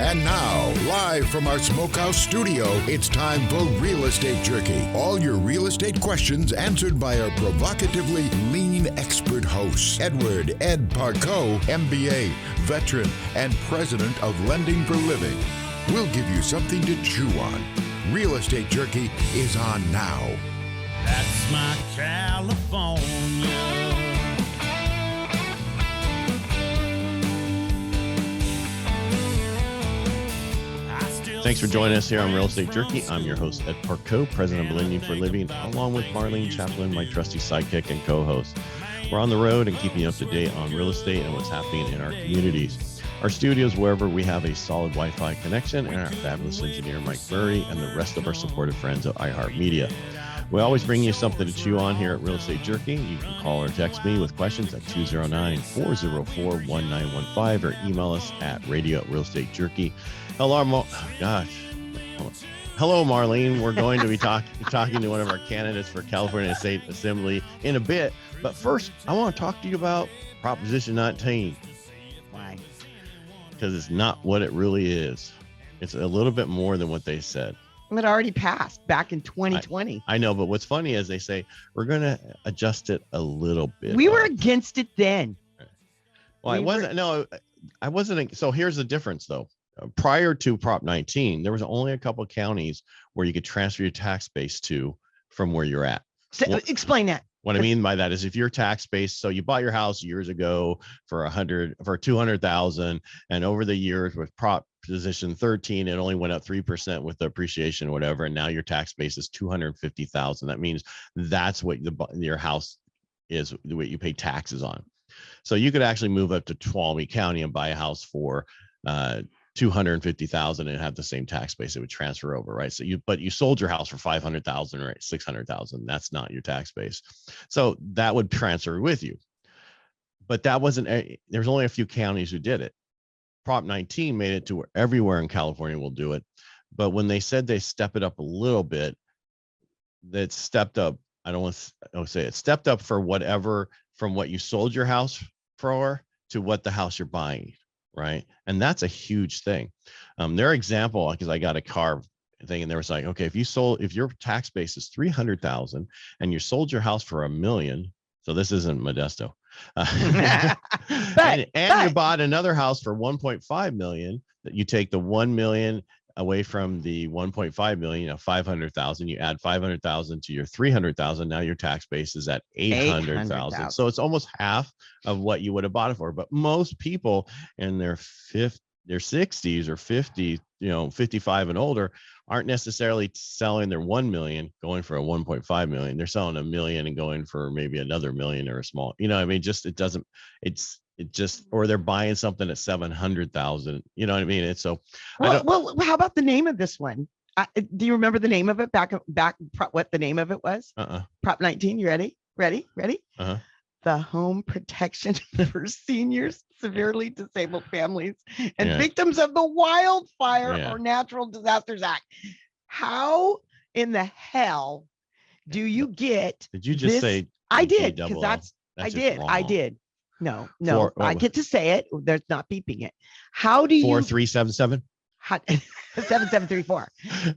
And now, live from our Smokehouse studio, it's time for Real Estate Jerky. All your real estate questions answered by our provocatively lean expert hosts, Edward Ed Parcaut, MBA, veteran, and president of Lending for Living. We'll give you something to chew on. Real Estate Jerky is on now. That's my California. Thanks for joining us here on Real Estate Jerky. I'm your host, Ed Parcaut, president of Lending for Living, along with Marlene Chaplin, my trusty sidekick and co-host. We're on the road and keeping you up to date on real estate and what's happening in our communities. Our studios, wherever we have a solid Wi-Fi connection, and our fabulous engineer, Mike Murray, and the rest of our supportive friends at iHeartMedia. We always bring you something to chew on here at Real Estate Jerky. You can call or text me with questions at 209-404-1915 or email us at radio@realestatejerky. Hello, Hello, Marlene. We're going to be talking to one of our candidates for California State Assembly in a bit. But first, I want to talk to you about Proposition 19. Why? Because it's not what it really is. It's a little bit more than what they said. It already passed back in 2020. I know, but what's funny is they say, we're going to adjust it a little bit. We were against it then. Well, I wasn't. So here's the difference, though. Prior to Prop 19, there was only a couple of counties where you could transfer your tax base to from where you're at. So, explain that. What I mean by that is if your tax base, so you bought your house years ago for $200,000, and over the years with Proposition 13, it only went up 3% with the appreciation or whatever, and now your tax base is $250,000. That means that's what your house is, what you pay taxes on. So you could actually move up to Tuolumne County and buy a house for $250,000 and have the same tax base. It would transfer over, right? So you sold your house for $500,000 or $600,000. That's not your tax base. So that would transfer with you. But that wasn't. There's only a few counties who did it. Prop 19 made it to where everywhere in California will do it. But when they said they step it up a little bit, that stepped up. I don't want to say it stepped up for whatever from what you sold your house for to what the house you're buying. Right. And that's a huge thing. Their example, because I got a car thing and there was like, okay, if your tax base is 300,000 and you sold your house for $1 million. So this isn't Modesto. And you bought another house for 1.5 million, that you take the 1 million away from the 1.5 million, 500,000, you add 500,000 to your 300,000. Now your tax base is at 800,000. So it's almost half of what you would have bought it for. But most people in their 60s or 50, 55 and older aren't necessarily selling their 1 million, going for a 1.5 million. They're selling $1 million and going for maybe another million or a small, or they're buying something at 700,000. You know what I mean? And so, well, how about the name of this one? Do you remember the name of it back? What the name of it was? Prop 19. You ready? Ready? The Home Protection for Seniors, Severely Disabled Families, and Victims of the Wildfire or Natural Disasters Act. How in the hell do you get? Did you just say? I did, because I did. No, I get to say it. There's not beeping it. How do you 4377 7734?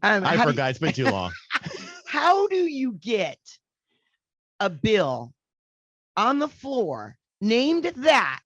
I forgot. It's been too long. How do you get a bill on the floor named that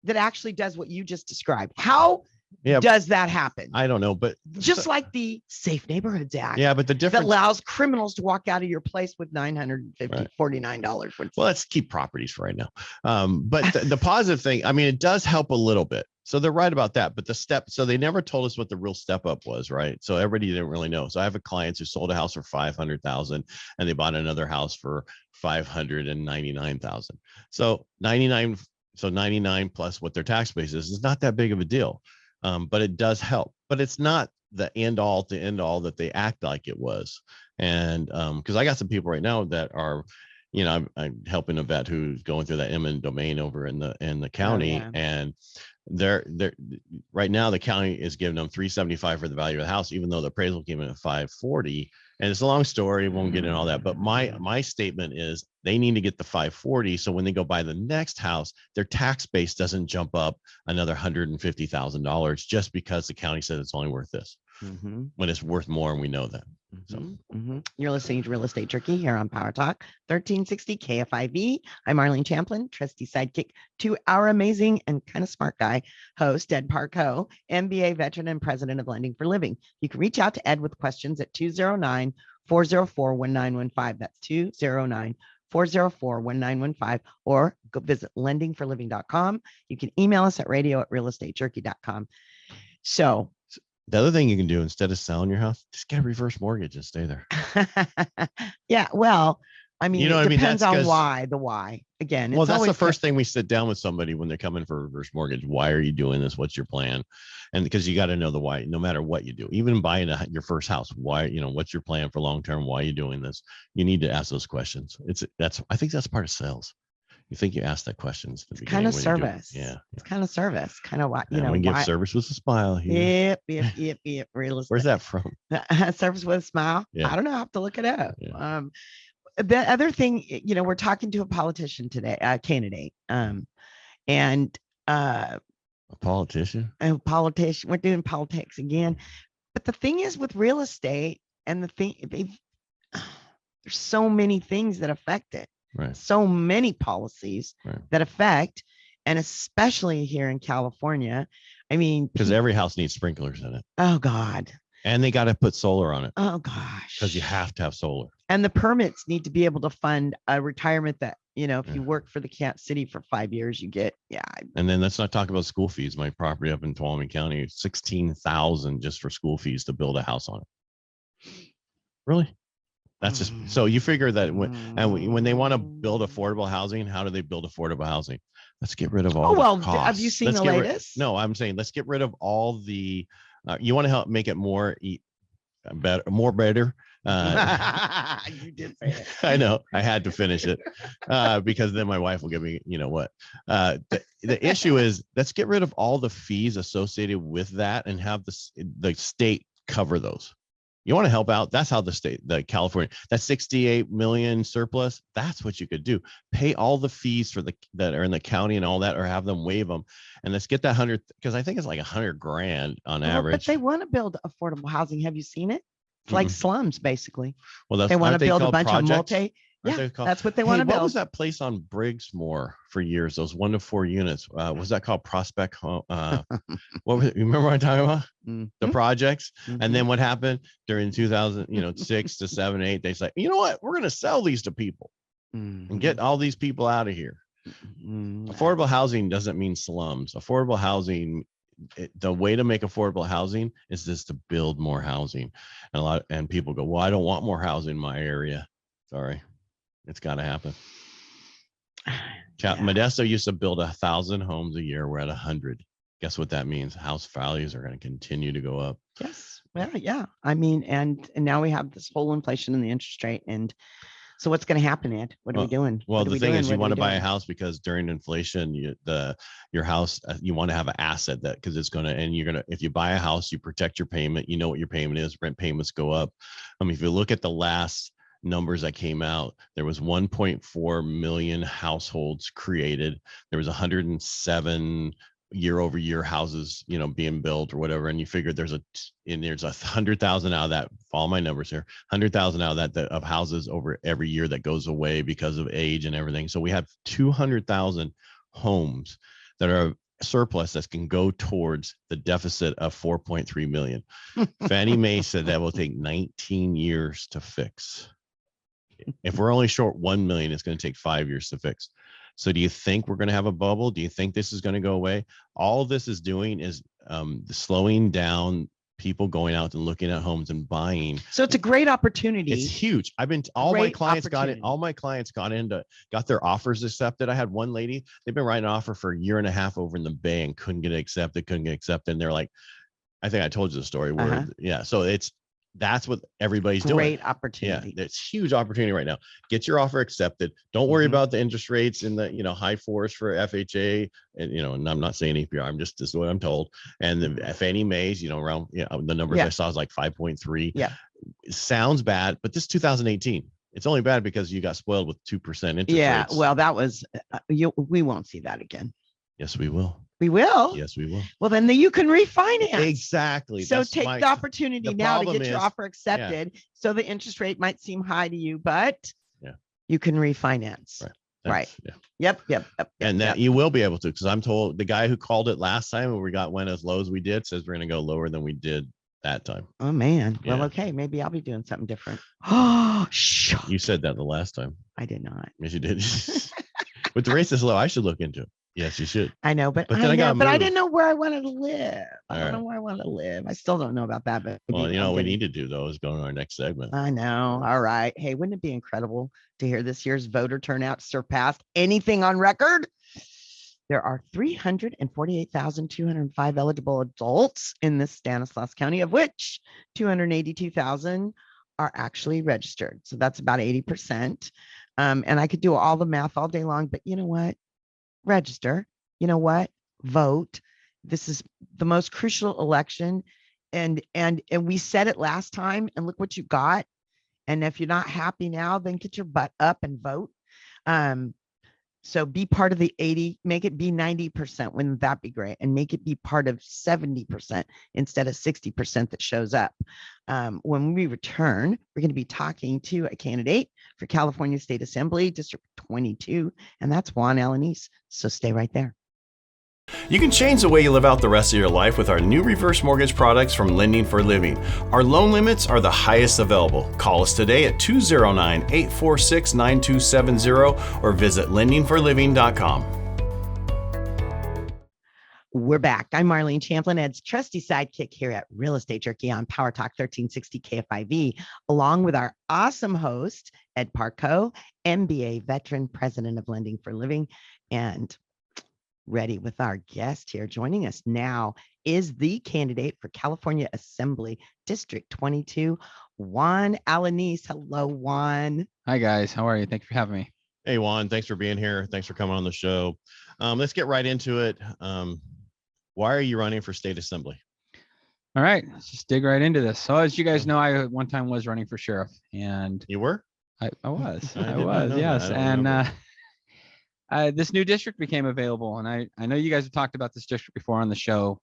actually does what you just described? How does that happen? I don't know, but just like the Safe Neighborhoods Act. Yeah, but the difference that allows criminals to walk out of your place with $949. Well, let's keep properties for right now. But the positive thing, I mean, it does help a little bit. So they're right about that. But so they never told us what the real step up was, right? So everybody didn't really know. So I have a client who sold a house for $500,000 and they bought another house for $599,000. So 99 plus what their tax base is not that big of a deal. But it does help, but it's not the end all that they act like it was. And because I got some people right now that are I'm helping a vet who's going through that eminent domain over in the county, and they're right now the county is giving them $375 for the value of the house, even though the appraisal came in at $540. And it's a long story, won't get into all that. But my statement is they need to get the $540, so when they go buy the next house, their tax base doesn't jump up another $150,000 just because the county says it's only worth this, when it's worth more, and we know that. So You're listening to Real Estate Jerky here on PowerTalk 1360 KFIV. I'm Arlene Champlin, trusty sidekick to our amazing and kind of smart guy host, Ed Parcaut, MBA veteran and president of Lending for Living. You can reach out to Ed with questions at 209-404-1915. That's 209-404-1915, or go visit lendingforliving.com. You can email us at radio@realestatejerky.com. So the other thing you can do, instead of selling your house, just get a reverse mortgage and stay there. Yeah, well, I mean, it depends on why. Again, well, that's the first thing we sit down with somebody when they're coming for a reverse mortgage. Why are you doing this? What's your plan? And because you got to know the why, no matter what you do, even buying your first house, why, what's your plan for long term? Why are you doing this? You need to ask those questions. I think that's part of sales. You think you ask that questions. It's kind of service. Yeah. It's kind of service. Kind of what, we give service with a smile here. Yep. Real estate. Where's that from? Service with a smile. Yeah. I don't know. I have to look it up. Yeah. The other thing, we're talking to a politician today, candidate, and a politician. We're doing politics again. But the thing is with real estate, and there's so many things that affect it. Right. So many policies that affect, and especially here in California. I mean, because every house needs sprinklers in it. Oh God. And they got to put solar on it. Oh gosh. Because you have to have solar. And the permits need to be able to fund a retirement that, if you work for the city for 5 years, you get, And then let's not talk about school fees. My property up in Tuolumne County, $16,000 just for school fees to build a house on it. Really? That's just, so you figure that when they want to build affordable housing, how do they build affordable housing? Let's get rid of all the costs. Have you seen the latest? No, I'm saying let's get rid of all the, you want to help make it more better. You did say it. I know. I had to finish it because then my wife will give me, what. The issue is, let's get rid of all the fees associated with that and have the state cover those. You want to help out? That's how the California, that 68 million surplus, that's what you could do. Pay all the fees that are in the county and all that, or have them waive them. And let's get that 100, because I think it's like $100,000 on average. But they want to build affordable housing. Have you seen it? It's like slums, basically. Well, they want to build a bunch projects? of that's what they want to build. What was that place on Briggsmore for years? Those 1 to 4 units. Was that called Prospect Home? What was it? You remember what I'm talking about? The projects. And then what happened during 2006 to 7, 8? They say, you know what? We're going to sell these to people and get all these people out of here. Affordable housing doesn't mean slums. Affordable housing. The way to make affordable housing is just to build more housing, and people go, well, I don't want more housing in my area. Sorry. It's got to happen. Modesto used to build 1,000 homes a year. We're at 100. Guess what that means? House values are going to continue to go up. Yes. Well, yeah. I mean, and now we have this whole inflation in the interest rate. And so what's going to happen, Ed? What are we doing? Well, the thing is, you want to buy a house because during inflation, your house, you want to have an asset because it's going to, and if you buy a house, you protect your payment. You know what your payment is. Rent payments go up. I mean, if you look at the last numbers that came out, there was 1.4 million households created. There was 107 year-over-year houses, being built or whatever. And you figure there's 100,000 out of that. Follow my numbers here. 100,000 out of that of houses over every year that goes away because of age and everything. So we have 200,000 homes that are surplus that can go towards the deficit of 4.3 million. Fannie Mae said that will take 19 years to fix. If we're only short 1 million, it's going to take 5 years to fix. So do you think we're going to have a bubble? Do you think this is going to go away? All this is doing is slowing down people going out and looking at homes and buying. So it's a great opportunity. It's huge. All my clients got their offers accepted. I had one lady, they've been writing an offer for a year and a half over in the Bay and couldn't get it accepted. And they're like, I think I told you the story where, so it's That's what everybody's doing. Great opportunity. Yeah, it's huge opportunity right now. Get your offer accepted. Don't worry about the interest rates in the high fours for FHA, and and I'm not saying APR. I'm just this is what I'm told. And the Fannie Mae's, around the numbers I saw is like 5.3. Yeah, it sounds bad, but this is 2018. It's only bad because you got spoiled with 2% interest rates. Well, that was we won't see that again. Yes, we will. We will. Yes, we will. Well, then you can refinance. Exactly. So take the opportunity now to get your offer accepted. Yeah. So the interest rate might seem high to you, but you can refinance. Right. Yeah. Yep. And that you will be able to, because I'm told the guy who called it last time when we went as low as we did says we're going to go lower than we did that time. Oh man. Yeah. Well, okay. Maybe I'll be doing something different. Oh, you said that the last time. I did not. Yes, you did. With the race this low, I should look into it. Yes, you should. I know, but I didn't know where I wanted to live. I don't know where I wanted to live. I still don't know about that. But well, we need to do though is go to our next segment. I know. All right. Hey, wouldn't it be incredible to hear this year's voter turnout surpassed anything on record? There are 348,205 eligible adults in this Stanislaus County, of which 282,000 are actually registered. So that's about 80%. And I could do all the math all day long, but you know what? Register. You know what? Vote. This is the most crucial election. And we said it last time, and look what you got. And if you're not happy now, then get your butt up and vote. So be part of the 80, make it be 90%. Wouldn't that be great? And make it be part of 70% instead of 60% that shows up. When we return, we're going to be talking to a candidate for California State Assembly, District 22, and that's Juan Alanis. So stay right there. You can change the way you live out the rest of your life with our new reverse mortgage products from Lending for Living. Our loan limits are the highest available. Call us today at 209-846-9270 or visit lendingforliving.com. We're back. I'm Marlene Champlin, Ed's trusty sidekick here at Real Estate Jerky on PowerTalk 1360 KFIV, along with our awesome host, Ed Parcaut, MBA veteran, president of Lending for Living, and ready with our guest here. Joining us now is the candidate for California Assembly District 22, Juan Alanis. Hello, Juan. Hi, guys. How are you? Thank you for having me. Hey, Juan. Thanks for being here. Thanks for coming on the show. Let's get right into it. Why are you running for state assembly? All right, let's just dig right into this. So as you guys know, I one time was running for sheriff, and you were? I was, yes. And this new district became available, and I know you guys have talked about this district before on the show,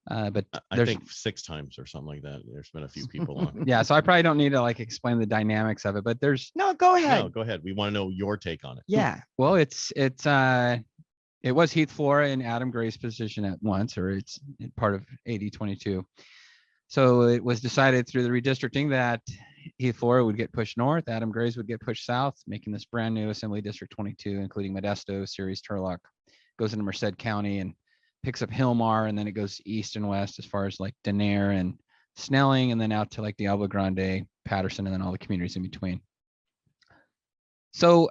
but I think 6 times or something like that. There's been a few people on. Yeah, so I probably don't need to explain the dynamics of it, but there's go ahead. No, go ahead. We want to know your take on it. Yeah. Well, it was Heath Flora and Adam Gray's position at once, or it's part of 8022. So it was decided through the redistricting that Heath Flora would get pushed north, Adam Gray's would get pushed south, making this brand new Assembly District 22, including Modesto, Ceres, Turlock, goes into Merced County and picks up Hillmar, and then it goes east and west as far as Denair and Snelling, and then out to Diablo Grande, Patterson, and then all the communities in between. So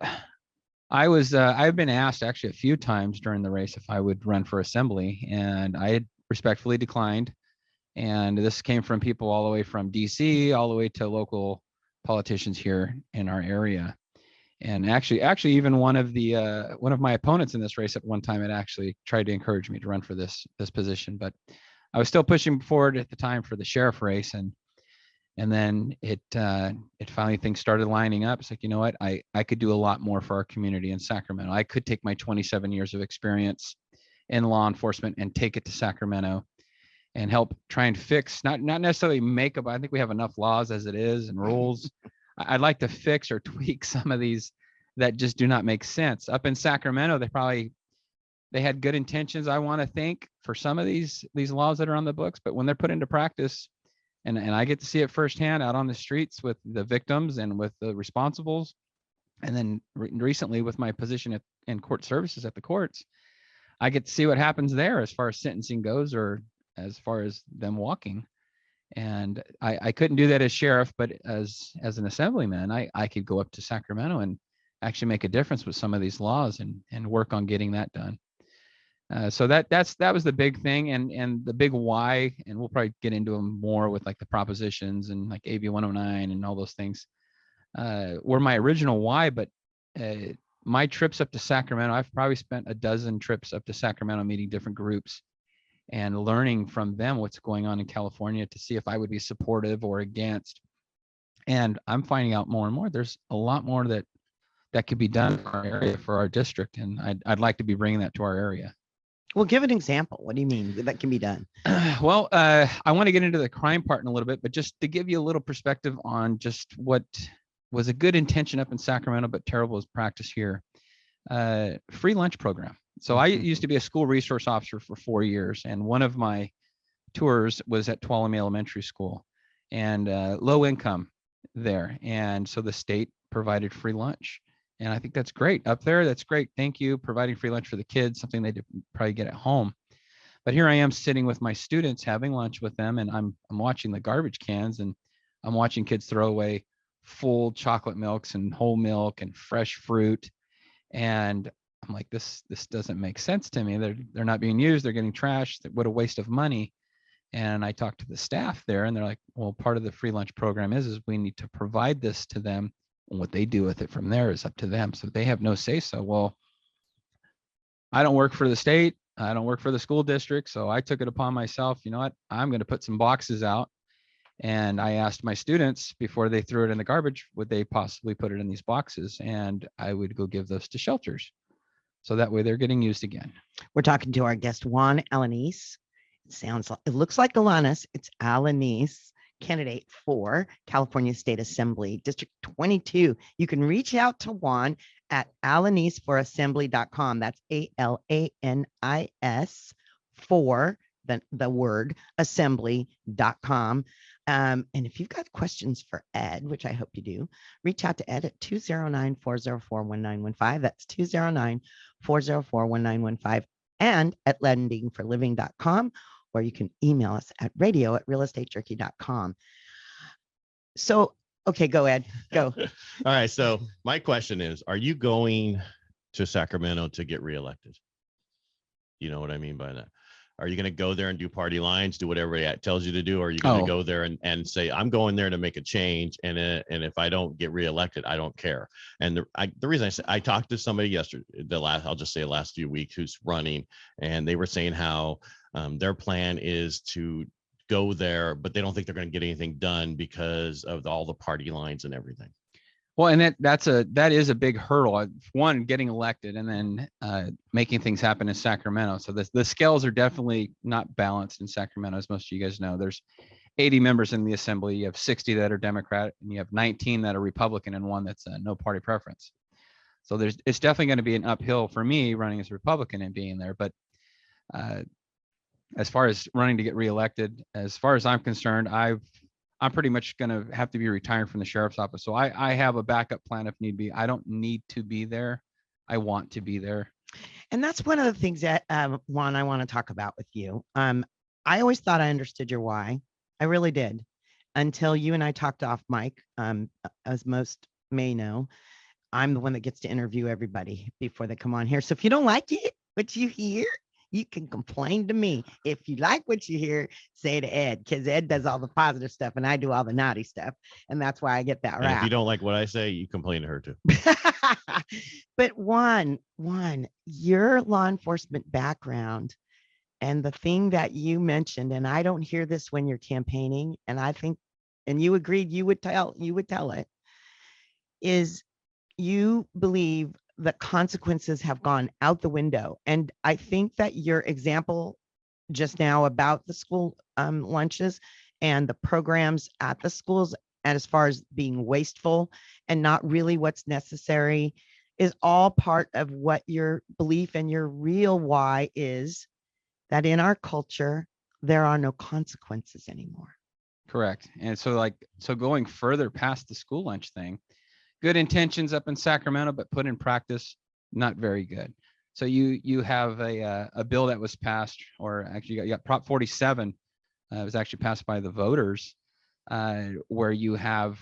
I've been asked actually a few times during the race if I would run for assembly, and I had respectfully declined. And this came from people all the way from DC, all the way to local politicians here in our area. And actually even one of my opponents in this race at one time had actually tried to encourage me to run for this position, but I was still pushing forward at the time for the sheriff race. And then it finally, things started lining up. It's you know what, I could do a lot more for our community in Sacramento. I could take my 27 years of experience in law enforcement and take it to Sacramento and help try and fix, not necessarily make up. I think we have enough laws as it is and rules. I'd like to fix or tweak some of these that just do not make sense. Up in Sacramento, they had good intentions, I want to think, for some of these laws that are on the books, but when they're put into practice, and I get to see it firsthand out on the streets with the victims and with the responsibles, and then recently with my position in court services at the courts, I get to see what happens there as far as sentencing goes, or as far as them walking. And I couldn't do that as sheriff, but as an assemblyman, I could go up to Sacramento and actually make a difference with some of these laws and work on getting that done. So that was the big thing, and the big why, and we'll probably get into them more with like the propositions and like AB 109 and all those things were my original why. But my trips up to Sacramento, I've probably spent a dozen trips up to Sacramento meeting different groups and learning from them what's going on in California to see if I would be supportive or against. And I'm finding out more and more there's a lot more that could be done in our area for our district, and I'd like to be bringing that to our area. Well, give an example. What do you mean that can be done? Well, I want to get into the crime part in a little bit, but just to give you a little perspective on just what was a good intention up in Sacramento, but terrible as practice here. Free lunch program. So I used to be a school resource officer for 4 years, and one of my tours was at Tuolumne Elementary School, and low income there. And so the state provided free lunch. And I think that's great up there. That's great. Thank you. Providing free lunch for the kids, something they probably get at home. But here I am sitting with my students having lunch with them, and I'm watching the garbage cans, and I'm watching kids throw away full chocolate milks and whole milk and fresh fruit. And I'm like, this doesn't make sense to me. They're not being used. They're getting trashed. What a waste of money. And I talked to the staff there, and they're like, well, part of the free lunch program is we need to provide this to them. And what they do with it from there is up to them. So they have no say so. Well, I don't work for the state. I don't work for the school district. So I took it upon myself. You know what? I'm going to put some boxes out. And I asked my students before they threw it in the garbage, would they possibly put it in these boxes? And I would go give those to shelters. So that way they're getting used again. We're talking to our guest, Juan Alanis. It looks like Alanis. It's Alanis, candidate for California State Assembly, District 22. You can reach out to Juan at alanisforassembly.com. That's ALANIS for the word assembly.com. And if you've got questions for Ed, which I hope you do, reach out to Ed at 209-404-1915. That's 209-404-1915, and at lendingforliving.com, or you can email us at radio@realestatejerky.com. So, okay, go Ed, go. All right. So my question is, are you going to Sacramento to get reelected? You know what I mean by that? Are you going to go there and do party lines, do whatever it tells you to do? Or are you going to go there and say, I'm going there to make a change, and if I don't get reelected, I don't care? And the reason I talked to somebody yesterday, I'll just say the last few weeks, who's running, and they were saying how their plan is to go there, but they don't think they're going to get anything done because of all the party lines and everything. Well, and that is a big hurdle. One, getting elected, and then making things happen in Sacramento. So the scales are definitely not balanced in Sacramento, as most of you guys know. There's 80 members in the assembly. You have 60 that are Democrat, and you have 19 that are Republican, and one that's no party preference. So it's definitely going to be an uphill for me running as a Republican and being there. But as far as running to get reelected, as far as I'm concerned, I'm pretty much going to have to be retiring from the sheriff's office. So I have a backup plan if need be. I don't need to be there. I want to be there. And that's one of the things that, Juan, I want to talk about with you. I always thought I understood your why. I really did, until you and I talked off mic. As most may know, I'm the one that gets to interview everybody before they come on here. So if you don't like it, what you hear, you can complain to me. If you like what you hear, say to Ed, because Ed does all the positive stuff and I do all the naughty stuff. And that's why I get that rap. If you don't like what I say, you complain to her too. But Juan, your law enforcement background and the thing that you mentioned, and I don't hear this when you're campaigning, and I think, and you agreed you would tell it, is you believe the consequences have gone out the window. And I think that your example just now about the school lunches and the programs at the schools, and as far as being wasteful and not really what's necessary, is all part of what your belief and your real why is, that in our culture, there are no consequences anymore. Correct. And so going further past the school lunch thing, good intentions up in Sacramento, but put in practice, not very good. So you have a bill that was passed, or actually you got Prop 47. It was actually passed by the voters, where you have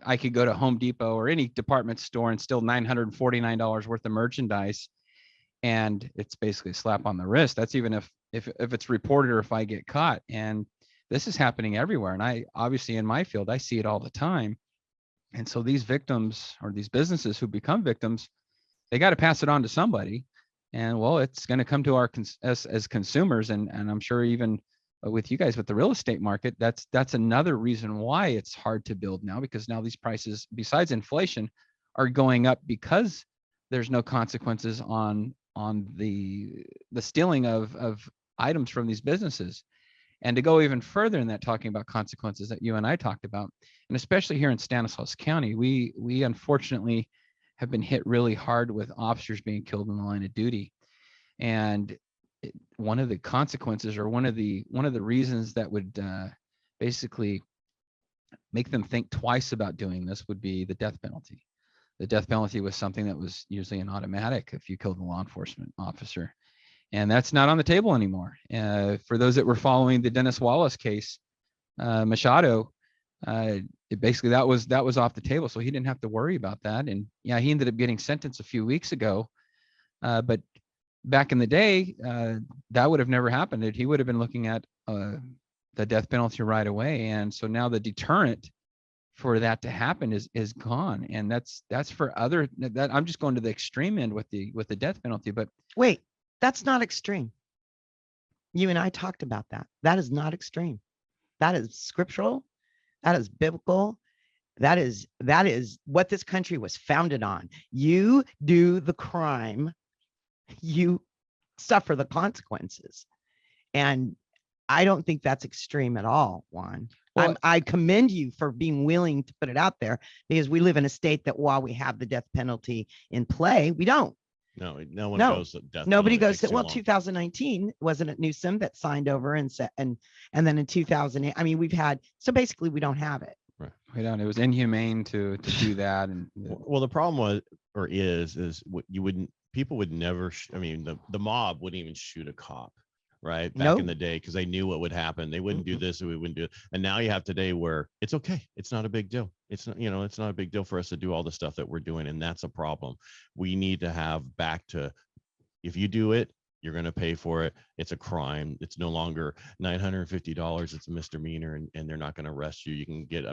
I could go to Home Depot or any department store and still $949 worth of merchandise. and it's basically a slap on the wrist. That's even if it's reported or if I get caught. And this is happening everywhere. And I obviously in my field, I see it all the time. And so these victims or these businesses who become victims, they got to pass it on to somebody. And well, it's going to come to our as consumers. And I'm sure even with you guys with the real estate market, that's another reason why it's hard to build now, because now these prices, besides inflation, are going up because there's no consequences on the stealing of items from these businesses. And to go even further in that, talking about consequences that you and I talked about, and especially here in Stanislaus County, we unfortunately have been hit really hard with officers being killed in the line of duty. And one of the consequences, or one of the reasons that would basically make them think twice about doing this, would be the death penalty. The death penalty was something that was usually an automatic if you killed a law enforcement officer. And that's not on the table anymore. For those that were following the Dennis Wallace case, Machado, basically that was off the table. So he didn't have to worry about that. And yeah, he ended up getting sentenced a few weeks ago. But back in the day, that would have never happened. He would have been looking at the death penalty right away. And so now the deterrent for that to happen is gone. And that's for other, that I'm just going to the extreme end with the death penalty. But wait, that's not extreme. You and I talked about that. That is not extreme. That is scriptural. That is biblical. That is what this country was founded on. You do the crime, you suffer the consequences. And I don't think that's extreme at all, Juan. Well, I commend you for being willing to put it out there, because we live in a state that while we have the death penalty in play, we don't. No one goes to death. Nobody goes to, well, 2019, wasn't it Newsom that signed over and said, and then in 2008, I mean, we've had, so basically we don't have it. Right. We don't, it was inhumane to do that. And well, the problem was, or is what you wouldn't, people would never, I mean, the mob wouldn't even shoot a cop, right? Back in the day, because they knew what would happen. They wouldn't do this, or we wouldn't do it. And now you have today where it's okay. It's not a big deal. It's not, it's not a big deal for us to do all the stuff that we're doing. And that's a problem. We need to have back to, if you do it, you're going to pay for it. It's a crime. It's no longer $950. It's a misdemeanor, and they're not going to arrest you. You can get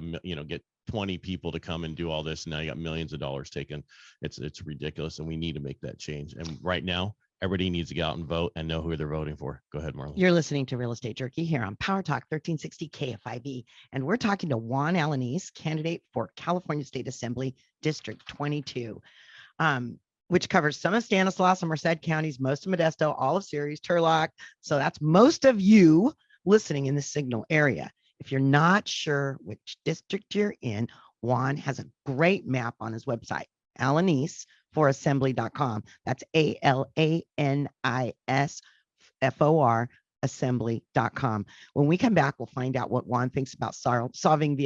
get 20 people to come and do all this. And now you got millions of dollars taken. It's ridiculous. And we need to make that change. And right now, everybody needs to get out and vote and know who they're voting for. Go ahead, Marlon. You're listening to Real Estate Jerky here on PowerTalk 1360 KFIV. And we're talking to Juan Alanis, candidate for California State Assembly District 22, which covers some of Stanislaus and Merced counties, most of Modesto, all of Ceres, Turlock. So that's most of you listening in the Signal area. If you're not sure which district you're in, Juan has a great map on his website, Alanis for assembly.com. That's ALANISFOR assembly.com. When we come back, we'll find out what Juan thinks about solving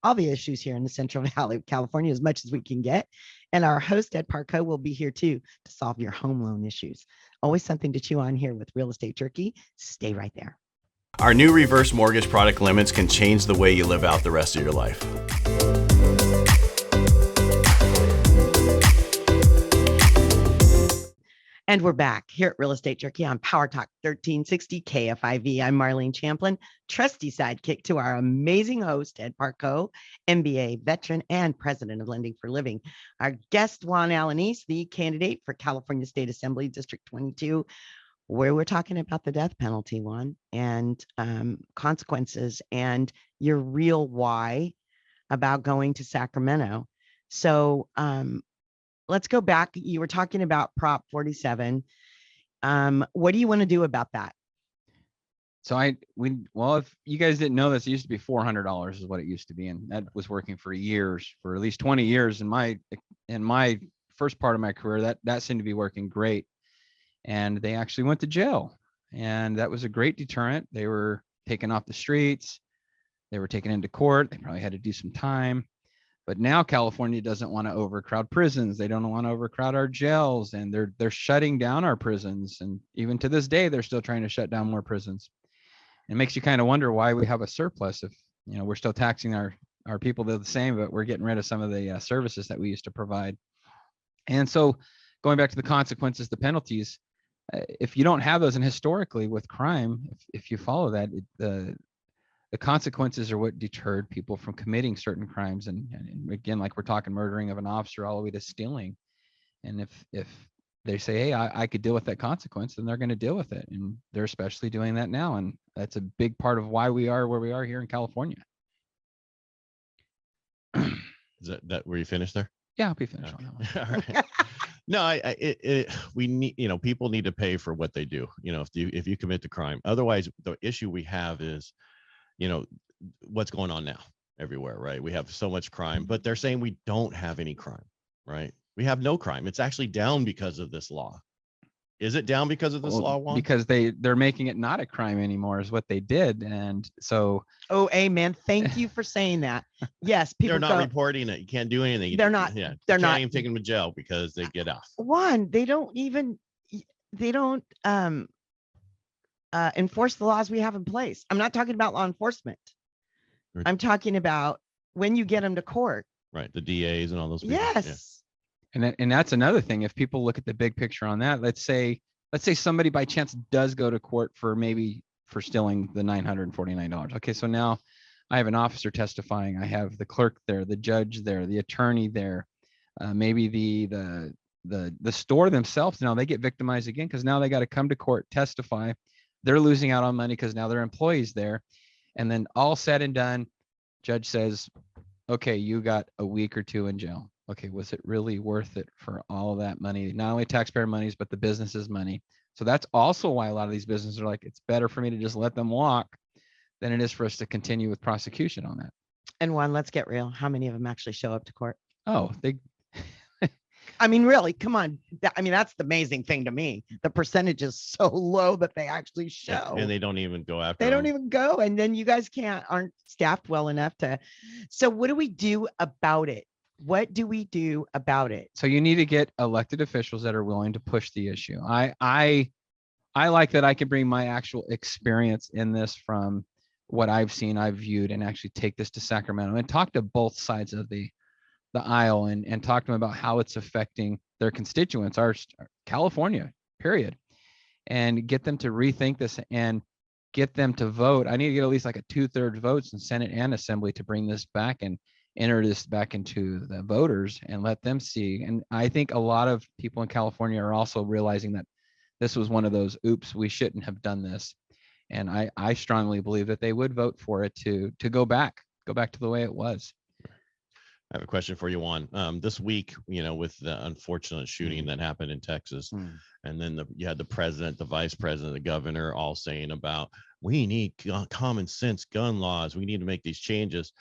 all the issues here in the Central Valley of California as much as we can get. And our host, Ed Parcaut, will be here too to solve your home loan issues. Always something to chew on here with Real Estate Jerky. Stay right there. Our new reverse mortgage product limits can change the way you live out the rest of your life. And we're back here at Real Estate Jerky on PowerTalk 1360 KFIV. I'm Marlene Champlin, trusty sidekick to our amazing host, Ed Parcaut, MBA veteran and president of Lending for Living. Our guest, Juan Alanis, the candidate for California State Assembly District 22, where we're talking about the death penalty, Juan, and consequences and your real why about going to Sacramento. So, let's go back. You were talking about Prop 47. What do you want to do about that? So if you guys didn't know this, it used to be $400 is what it used to be. And that was working for years, for at least 20 years in my first part of my career. That seemed to be working great. And they actually went to jail. And that was a great deterrent. They were taken off the streets. They were taken into court. They probably had to do some time. But now California doesn't want to overcrowd prisons. They don't want to overcrowd our jails, and they're shutting down our prisons. And even to this day, they're still trying to shut down more prisons. It makes you kind of wonder why we have a surplus if we're still taxing our people the same, but we're getting rid of some of the services that we used to provide. And so going back to the consequences, the penalties, if you don't have those, and historically with crime, if you follow that, the consequences are what deterred people from committing certain crimes. And again, like we're talking murdering of an officer all the way to stealing. And if they say, hey, I could deal with that consequence, then they're going to deal with it. And they're especially doing that now. And that's a big part of why we are where we are here in California. Is that where you finished there? Yeah, I'll be finished on that one. All right. No, we need, people need to pay for what they do, if you commit the crime. Otherwise, the issue we have is, what's going on now everywhere, right? We have so much crime, but they're saying we don't have any crime, right? We have no crime. It's actually down because of this law. Is it down because of this law, Juan? Because they're making it not a crime anymore is what they did. And so. Oh, amen. Thank you for saying that. Yes. People they're not reporting it. You can't do anything. They're not. Yeah. They're you not can't even take them to jail because they get off. One, they don't enforce the laws we have in place. I'm not talking about law enforcement. I'm talking about when you get them to court. Right. The DAs and all those people. Yes. Yeah. And that's another thing. If people look at the big picture on that, let's say somebody by chance does go to court for stealing the $949. Okay, so now I have an officer testifying. I have the clerk there, the judge there, the attorney there, maybe the store themselves. Now they get victimized again because now they got to come to court, testify. They're losing out on money because now their employees there, and then all said and done, judge says, okay, you got a week or two in jail. Okay, was it really worth it for all of that money? Not only taxpayer monies, but the business's money. So that's also why a lot of these businesses are like, it's better for me to just let them walk than it is for us to continue with prosecution on that. And Juan, let's get real. How many of them actually show up to court? Oh, I mean, really, come on. That's the amazing thing to me. The percentage is so low that they actually show. And they don't even go after They them. don't even go. And then you guys aren't staffed well enough to. So what do we do about it? What do we do about it? So you need to get elected officials that are willing to push the issue. I like that I can bring my actual experience in this from what I've seen, I've viewed, and actually take this to Sacramento and talk to both sides of the aisle and talk to them about how it's affecting their constituents, our California, period, and get them to rethink this and get them to vote. I need to get at least like a 2/3 votes in Senate and Assembly to bring this back and enter this back into the voters and let them see. And I think a lot of people in California are also realizing that this was one of those, oops, we shouldn't have done this. And I strongly believe that they would vote for it to go back to the way it was. I have a question for you, Juan. This week, with the unfortunate shooting that happened in Texas, and then you had the president, the vice president, the governor all saying about, we need common sense gun laws. We need to make these changes.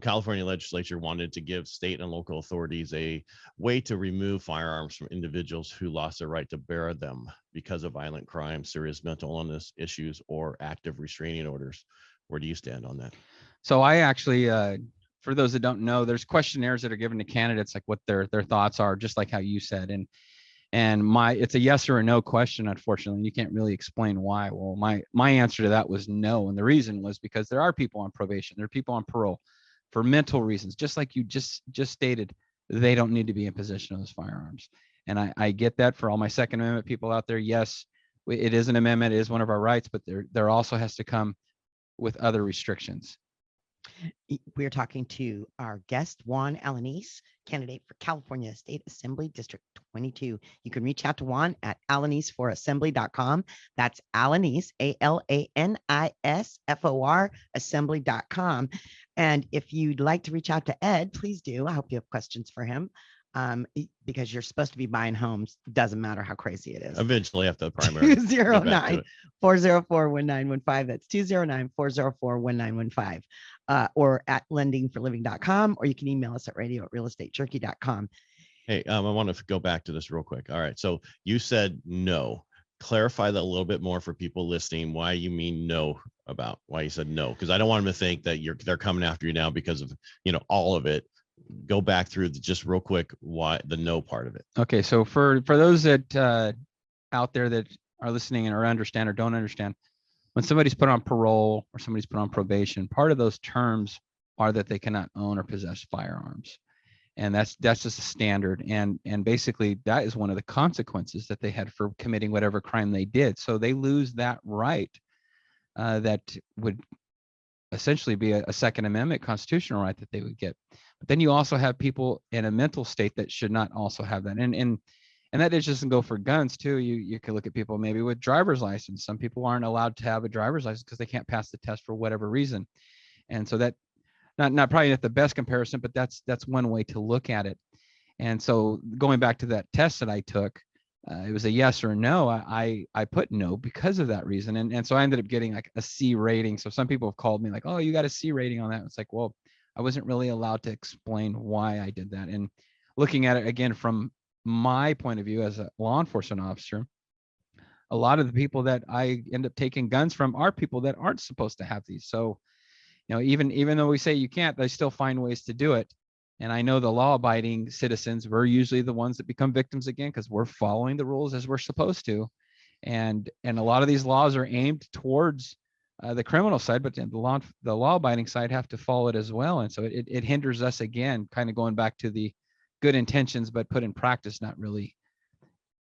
California legislature wanted to give state and local authorities a way to remove firearms from individuals who lost their right to bear them because of violent crime, serious mental illness issues, or active restraining orders. Where do you stand on that? So I actually, for those that don't know, there's questionnaires that are given to candidates, like what their thoughts are, just like how you said. And it's a yes or a no question, unfortunately. You can't really explain why. Well, my answer to that was no. And the reason was because there are people on probation, there are people on parole for mental reasons, just like you just stated. They don't need to be in possession of those firearms. And I get that for all my Second Amendment people out there. Yes, it is an amendment, it is one of our rights, but there also has to come with other restrictions. We're talking to our guest, Juan Alanis, candidate for California State Assembly District 22. You can reach out to Juan at alanisforassembly.com. That's Alanis, ALANISFOR assembly.com. And if you'd like to reach out to Ed, please do. I hope you have questions for him. Because you're supposed to be buying homes. Doesn't matter how crazy it is. Eventually after the primary. 209-404-1915. That's 209-404-1915. Or at lendingforliving.com, or you can email us at radio@realestatejerky.com. Hey, I want to go back to this real quick. All right. So you said no. Clarify that a little bit more for people listening, why you mean no, about why you said no. Because I don't want them to think that they're coming after you now because of, all of it. Go back through just real quick why the no part of it. Okay, so for those that out there that are listening and or understand or don't understand, when somebody's put on parole or somebody's put on probation, part of those terms are that they cannot own or possess firearms. And that's just a standard. And basically that is one of the consequences that they had for committing whatever crime they did. So they lose that right that would essentially be a Second Amendment constitutional right that they would get. But then you also have people in a mental state that should not also have that. And that doesn't go for guns too. You can look at people maybe with driver's license. Some people aren't allowed to have a driver's license because they can't pass the test for whatever reason. And so that not probably not the best comparison, but that's one way to look at it. And so going back to that test that I took, it was a yes or no. I put no because of that reason. And so I ended up getting like a C rating. So some people have called me like, oh, you got a C rating on that. It's like, well, I wasn't really allowed to explain why I did that. And looking at it again from my point of view as a law enforcement officer, a lot of the people that I end up taking guns from are people that aren't supposed to have these. So, you know, even though we say you can't, they still find ways to do it. And I know the law-abiding citizens, we're usually the ones that become victims again because we're following the rules as we're supposed to. And a lot of these laws are aimed towards the criminal side, but the law-abiding side have to follow it as well. And so it hinders us again, kind of going back to the good intentions, but put in practice, not really.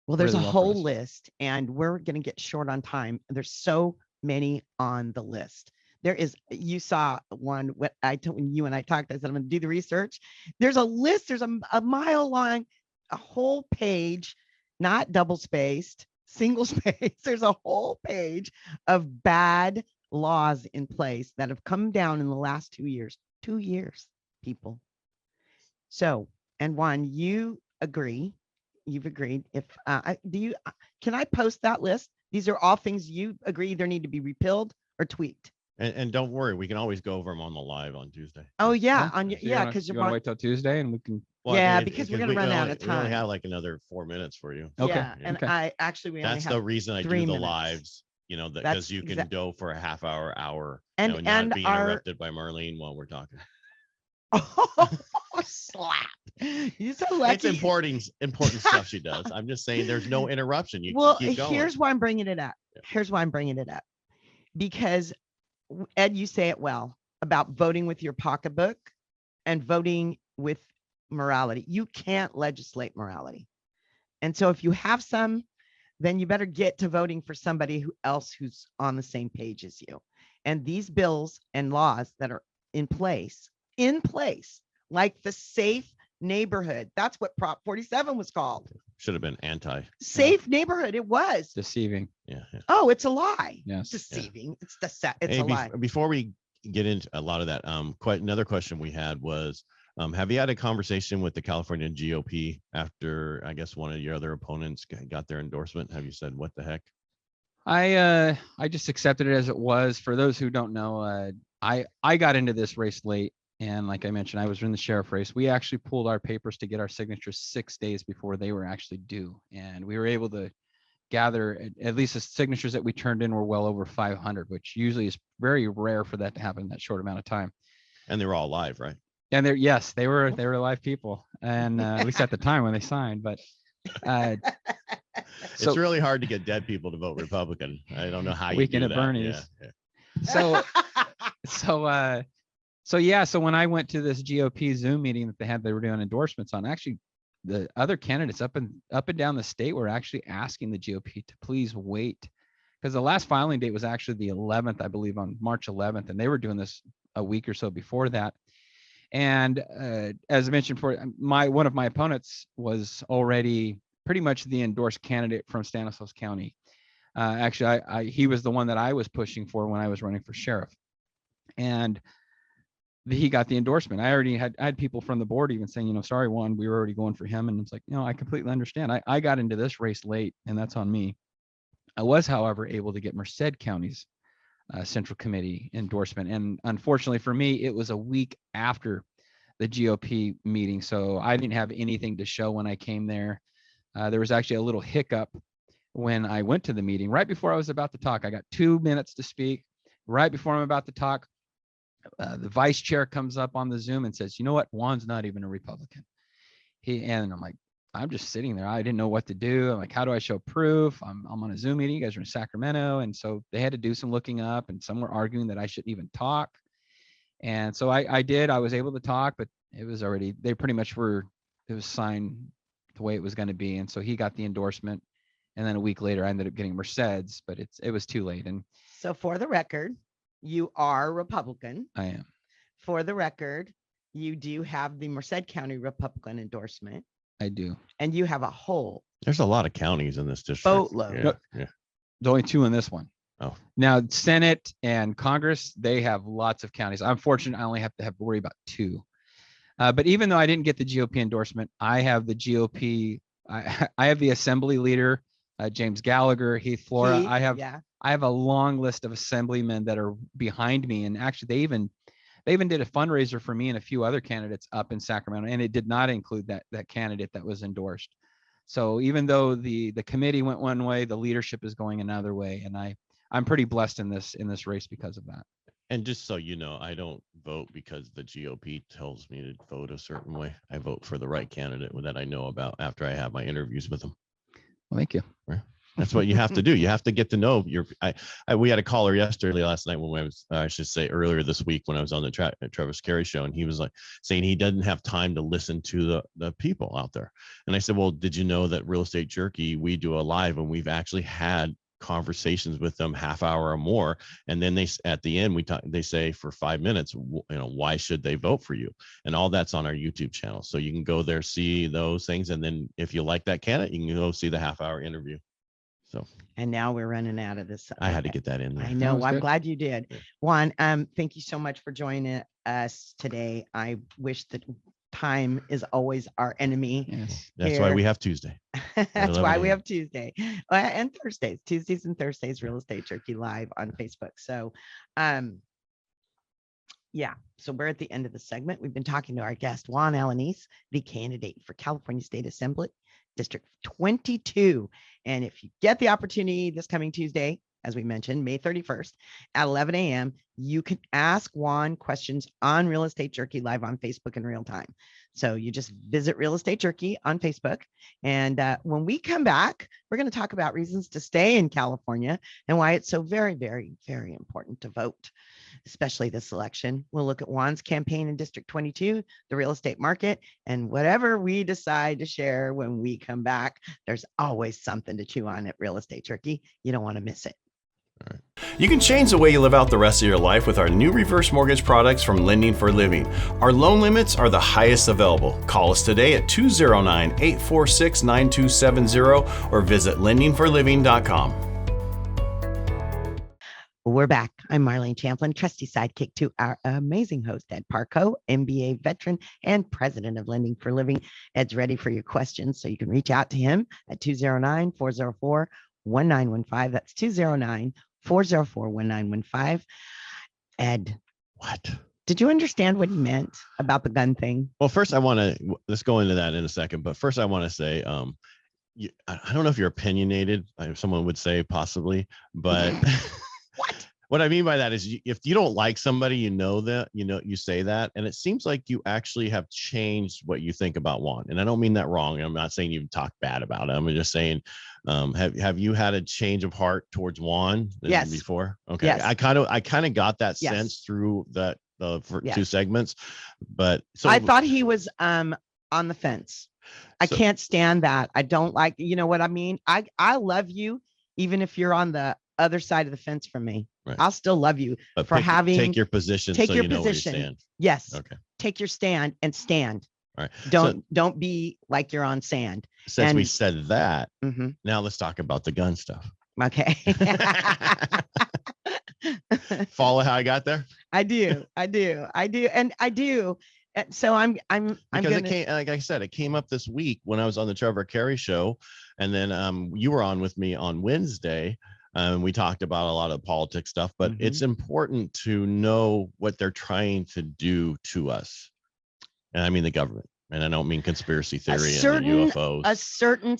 Well, there's a whole list, and we're going to get short on time. There's so many on the list. There is, you saw one, what I told when you and I talked, I said, I'm going to do the research. There's a list, there's a mile long, a whole page, not double spaced, single spaced. There's a whole page of bad laws in place that have come down in the last 2 years. 2 years, people. So, and Juan, you've agreed. If can I post that list? These are all things you agree either need to be repealed or tweaked. And don't worry, we can always go over them on the live on Tuesday. Oh yeah, because you want to wait till Tuesday and we can. Well, because we're gonna run out of time. We only have like another 4 minutes for you. Okay. Yeah, and okay. That's the reason I do the lives. You know, because you can go for a half hour, and not be interrupted by Marlene while we're talking. Oh, slap! You're so lucky. It's important stuff she does. I'm just saying, there's no interruption. You keep going. Here's why I'm bringing it up. Here's why I'm bringing it up, because Ed, you say it well about voting with your pocketbook and voting with morality. You can't legislate morality, and so if you have some, then you better get to voting for somebody else who's on the same page as you. And these bills and laws that are in place, like the safe neighborhood. That's what Prop 47 was called. Should have been safe neighborhood. It was deceiving. Yeah. Oh, it's a lie. Yes. Deceiving. Yeah. It's a lie. Before we get into a lot of that, another question we had was, have you had a conversation with the California GOP after, I guess, one of your other opponents got their endorsement? Have you said, what the heck? I just accepted it as it was. For those who don't know, I got into this race late. And like I mentioned, I was in the sheriff race. We actually pulled our papers to get our signatures 6 days before they were actually due. And we were able to gather, at least the signatures that we turned in were well over 500, which usually is very rare for that to happen in that short amount of time. And they were all live, right? And they were live people. And at least at the time when they signed, but it's really hard to get dead people to vote Republican. I don't know how you do that. Weekend at Bernie's. Yeah. So when I went to this GOP Zoom meeting that they were doing endorsements on, actually the other candidates up and down the state were actually asking the GOP to please wait, because the last filing date was actually the 11th, I believe, on March 11th, and they were doing this a week or so before that. And as I mentioned before, one of my opponents was already pretty much the endorsed candidate from Stanislaus County. Actually, he was the one that I was pushing for when I was running for sheriff, and he got the endorsement. I had people from the board even saying, sorry, Juan, we were already going for him. And it's like, I completely understand. I got into this race late, and that's on me. I was, however, able to get Merced County's Central Committee endorsement. And unfortunately for me, it was a week after the GOP meeting. So I didn't have anything to show when I came there. There was actually a little hiccup when I went to the meeting. Right before I was about to talk, I got 2 minutes to speak. Right before I'm about to talk, the vice chair comes up on the Zoom and says, you know what? Juan's not even a Republican. And I'm like, I'm just sitting there. I didn't know what to do. I'm like, how do I show proof? I'm on a Zoom meeting. You guys are in Sacramento. And so they had to do some looking up, and some were arguing that I shouldn't even talk. And so I did. I was able to talk, but it was already, they pretty much were, it was signed the way it was going to be. And so he got the endorsement. And then a week later, I ended up getting Merced's, but it was too late. And so for the record, you are Republican. I am. For the record, you do have the Merced County Republican endorsement. I do. And you have a whole. There's a lot of counties in this district. Boatload. Yeah. There's only 2 in this one. Oh. Now, Senate and Congress, they have lots of counties. I'm fortunate I only have to worry about 2. But even though I didn't get the GOP endorsement, I have the GOP. I have the assembly leader, James Gallagher, Heath Flora. I have a long list of assemblymen that are behind me. And actually, they even did a fundraiser for me and a few other candidates up in Sacramento, and it did not include that candidate that was endorsed. So even though the committee went one way, the leadership is going another way, and I'm pretty blessed in this race because of that. And just so you know, I don't vote because the GOP tells me to vote a certain way. I vote for the right candidate that I know about after I have my interviews with them. Well, thank you. Right. That's what you have to do. You have to get to know we had a caller last night when I was, I should say earlier this week when I was on the Travis Carey show, and he was like saying he doesn't have time to listen to the people out there. And I said, well, did you know that Real Estate Jerky, we do a live and we've actually had conversations with them half hour or more, and then at the end they say for 5 minutes, why should they vote for you, and all that's on our YouTube channel. So you can go there, see those things, and then if you like that candidate, you can go see the half-hour interview. So, and now we're running out of this. I had to get that in there. I know. I'm glad you did. Yeah. Juan, thank you so much for joining us today. I wish that time is always our enemy. Yes. That's why we have Tuesday. That's why we have Tuesday and Thursdays, Tuesdays and Thursdays, Real Estate Jerky live on Facebook. So, yeah. So we're at the end of the segment. We've been talking to our guest, Juan Alanis, the candidate for California State Assembly, District 22. And if you get the opportunity this coming Tuesday, as we mentioned, May 31st at 11 a.m., you can ask Juan questions on Real Estate Jerky live on Facebook in real time. So you just visit Real Estate Jerky on Facebook. And when we come back, we're going to talk about reasons to stay in California and why it's so very, very, very important to vote, especially this election. We'll look at Juan's campaign in District 22, the real estate market, and whatever we decide to share when we come back. There's always something to chew on at Real Estate Jerky. You don't want to miss it. You can change the way you live out the rest of your life with our new reverse mortgage products from Lending for Living. Our loan limits are the highest available. Call us today at 209-846-9270 or visit lendingforliving.com. We're back. I'm Marlene Champlin, trusty sidekick to our amazing host, Ed Parcaut, MBA veteran and president of Lending for Living. Ed's ready for your questions, so you can reach out to him at 209-404-1915. That's 209-404-1915. Ed, what? Did you understand what he meant about the gun thing? Well, first let's go into that in a second. But first I want to say, I don't know if you're opinionated, someone would say possibly, but what I mean by that is if you don't like somebody, you say that. And it seems like you actually have changed what you think about Juan. And I don't mean that wrong. I'm not saying you've talked bad about him. I'm just saying, have you had a change of heart towards Juan yes. before? Okay. Yes. I kind of got that sense through that two segments, but so I thought he was on the fence. I can't stand that. I don't like, you know what I mean? I love you, even if you're on the other side of the fence from me. Right. I'll still love you for take your position. Take so your you know position. Where you stand. Yes. Okay. Take your stand and stand. All right. Don't be like you're on sand. Since we said that, now let's talk about the gun stuff. Okay. Follow how I got there? I do. And I do. So I'm it came, like I said, it came up this week when I was on the Trevor Carey show, and then you were on with me on Wednesday. We talked about a lot of politics stuff, but it's important to know what they're trying to do to us. And I mean the government, and I don't mean conspiracy theory and UFOs. A certain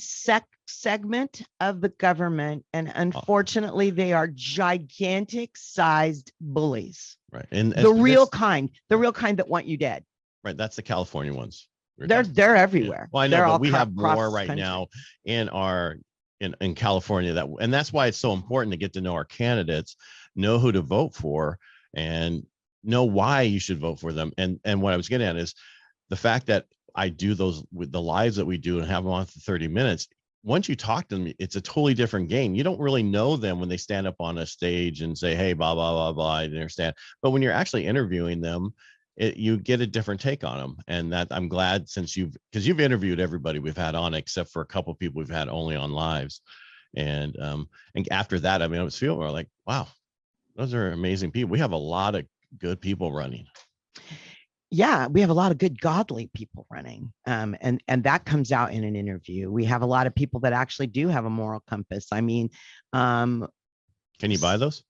segment of the government, and unfortunately, they are gigantic sized bullies. Right, and the real kind that want you dead. Right, that's the California ones. They're everywhere. Yeah. Well, I know, but we have more right now in California and that's why it's so important to get to know our candidates, know who to vote for, and know why you should vote for them. And what I was getting at is the fact that I do those with the lives that we do and have them on for 30 minutes. Once you talk to them, it's a totally different game. You don't really know them when they stand up on a stage and say, hey, blah, blah, blah, blah, I understand. But when you're actually interviewing them, you get a different take on them. And that I'm glad because you've interviewed everybody we've had on, except for a couple of people we've had only on lives. And after that, I mean, I was feeling like, wow, those are amazing people. We have a lot of good people running. Yeah, we have a lot of good godly people running. And that comes out in an interview. We have a lot of people that actually do have a moral compass. I mean, can you buy those?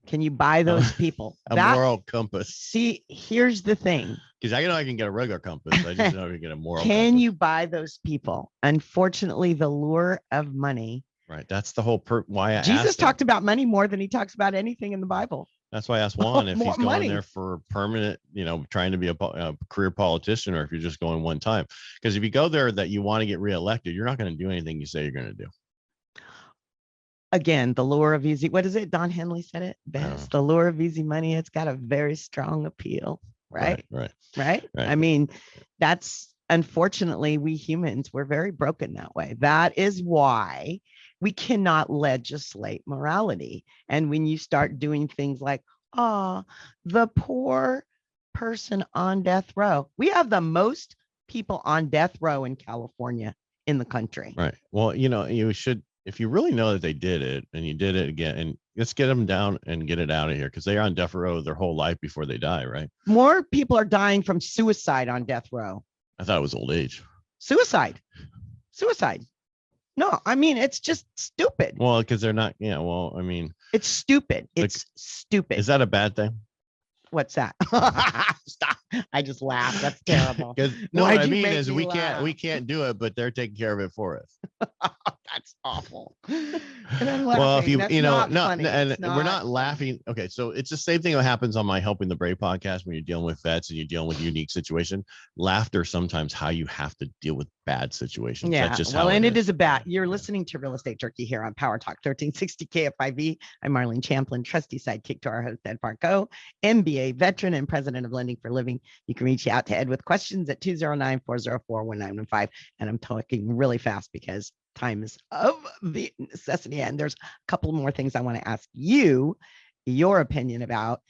Can you buy those people? Moral compass. See, here's the thing. Because I know I can get a regular compass. I just know I can get a moral Can compass. you buy those people? Unfortunately, the lure of money. Right. That's the whole why I Jesus talked about money more than he talks about anything in the Bible. That's why I asked Juan if he's going money. there for permanent, trying to be a career politician, or if you're just going one time. Because if you go there that you want to get reelected, you're not going to do anything you say you're going to do. Again, the lure of easy. What is it? Don Henley said it best. The lure of easy money. It's got a very strong appeal. Right. I mean, that's unfortunately we humans, we're very broken that way. That is why we cannot legislate morality. And when you start doing things like, the poor person on death row, we have the most people on death row in California in the country. Right. Well, you should, if you really know that they did it and you did it again, and let's get them down and get it out of here, because they are on death row their whole life before they die, right? More people are dying from suicide on death row. I thought it was old age. Suicide. No, I mean, it's just stupid. Well, because they're not, I mean. It's stupid. It's stupid. Is that a bad thing? What's that? Stop. I just laughed. That's terrible. No, what I mean is we can't do it, but they're taking care of it for us. That's awful. Well, if we're not laughing. Okay, so it's the same thing that happens on my Helping the Brave podcast when you're dealing with vets and you're dealing with unique situation. Laughter sometimes how you have to deal with bad situations. Yeah. That's just it is a bad. You're listening to Real Estate Jerky here on PowerTalk 1360 KFIV. I'm Marlene Champlin, trusty sidekick to our host Ed Parcaut, MBA veteran and president of Lending for Living. You can reach out to Ed with questions at 209-404-1915. And I'm talking really fast because time is of the necessity. And there's a couple more things I want to ask you your opinion about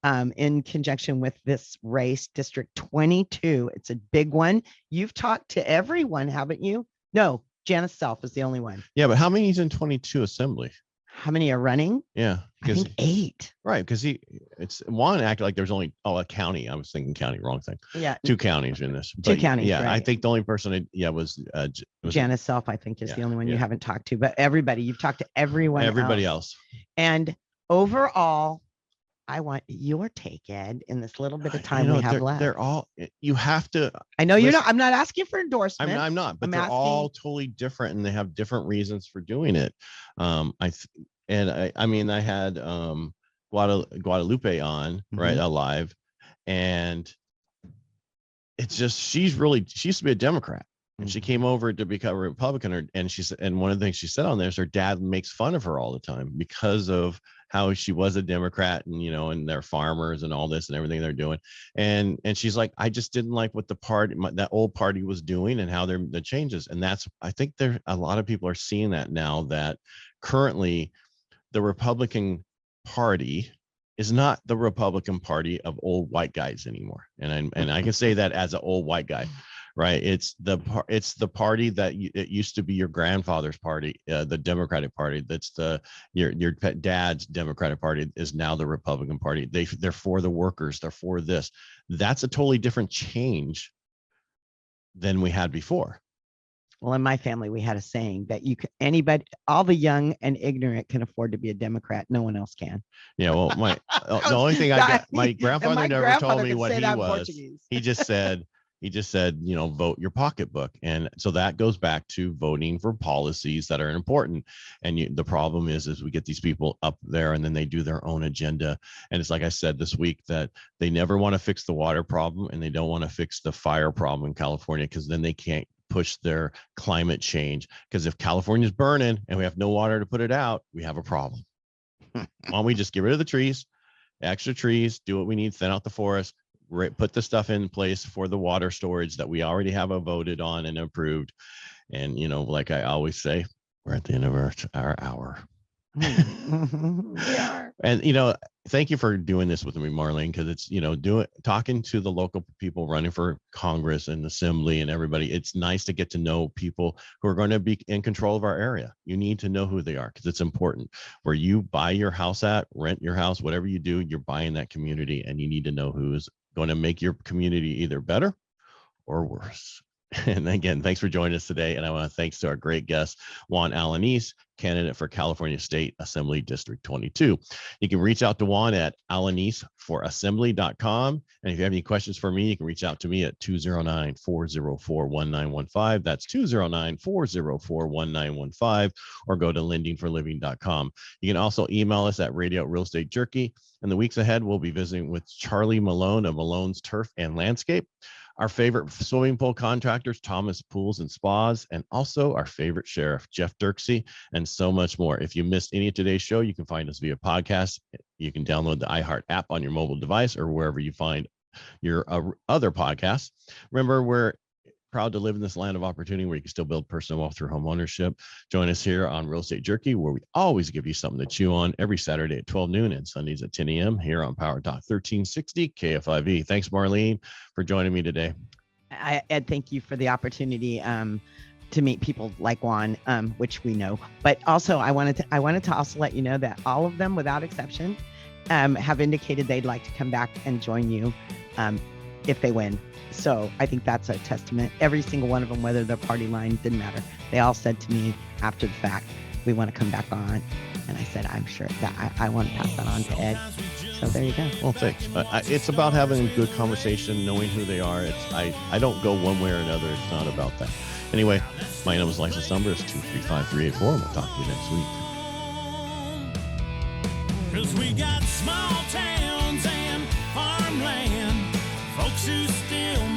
in conjunction with this race, District 22. It's a big one. You've talked to everyone, haven't you? No, Janice Self is the only one. Yeah, but how many is in 22 Assembly? How many are running? Yeah, I think 8. Right, because it's one acted like there's only a county. I was thinking county, wrong thing. Yeah, 2 counties in this. Two counties. Yeah, right. I think the only person was Janice Self. I think is the only one you haven't talked to, but everybody you've talked to everybody else. And overall, I want your take, Ed, in this little bit of time we have left. They're all, you have to. I know you're not. I'm not asking for endorsement. I'm not, but they're all totally different, and they have different reasons for doing it. I mean, I had Guadalupe on right alive, and it's just she used to be a Democrat. And she came over to become a Republican, and one of the things she said on there is her dad makes fun of her all the time because of how she was a Democrat, and and they're farmers and all this and everything they're doing. And she's like, I just didn't like what the party, that old party was doing, and how the changes. And I think a lot of people are seeing that now, that currently the Republican Party is not the Republican Party of old white guys anymore. And I can say that as an old white guy. Right. It's the party that it used to be your grandfather's party, the Democratic Party. That's your dad's Democratic Party is now the Republican Party. They're for the workers. They're for this. That's a totally different change than we had before. Well, in my family, we had a saying that all the young and ignorant can afford to be a Democrat. No one else can. Yeah. Well, the only thing I got, my grandfather never told me what he was. He just said, vote your pocketbook. And so that goes back to voting for policies that are important. And the problem is we get these people up there and then they do their own agenda. And it's like I said this week, that they never want to fix the water problem and they don't want to fix the fire problem in California, because then they can't push their climate change. Because if California's burning and we have no water to put it out, we have a problem. Why don't we just get rid of the trees, extra trees, do what we need, thin out the forest, put the stuff in place for the water storage that we already have voted on and approved. And, you know, like I always say, we're at the end of our hour. We are. And, you know, thank you for doing this with me, Marlene, because it's, you know, talking to the local people running for Congress and Assembly and everybody. It's nice to get to know people who are going to be in control of our area. You need to know who they are because it's important. Where you buy your house at, rent your house, whatever you do, you're buying that community, and you need to know who is going to make your community either better or worse. And again, thanks for joining us today. And I want to thanks to our great guest, Juan Alanis, candidate for California State Assembly District 22. You can reach out to Juan at alanisforassembly.com. And if you have any questions for me, you can reach out to me at 209-404-1915. That's 209-404-1915, or go to lendingforliving.com. You can also email us at radio@realestatejerky. In the weeks ahead, we'll be visiting with Charlie Malone of Malone's Turf and Landscape, our favorite swimming pool contractors, Thomas Pools and Spas, and also our favorite sheriff, Jeff Dirksey, and so much more. If you missed any of today's show, you can find us via podcast. You can download the iHeart app on your mobile device or wherever you find your other podcasts. Remember, we're proud to live in this land of opportunity where you can still build personal wealth through home ownership. Join us here on Real Estate Jerky, where we always give you something to chew on every Saturday at 12 noon and Sundays at 10 a.m. here on PowerTalk 1360 KFIV. Thanks, Marlene, for joining me today. Ed, thank you for the opportunity to meet people like Juan, which we know. But also, I wanted to also let you know that all of them, without exception, have indicated they'd like to come back and join you if they win. So I think that's a testament. Every single one of them, whether their party line, didn't matter. They all said to me after the fact, we want to come back on. And I said, I'm sure that I want to pass that on to Ed. So there you go. Well, thanks. It's about having a good conversation, knowing who they are. I don't go one way or another. It's not about that. Anyway, my number's license number is 235-384, and we'll talk to you next week. 'Cause we got small towns and farmland, folks who still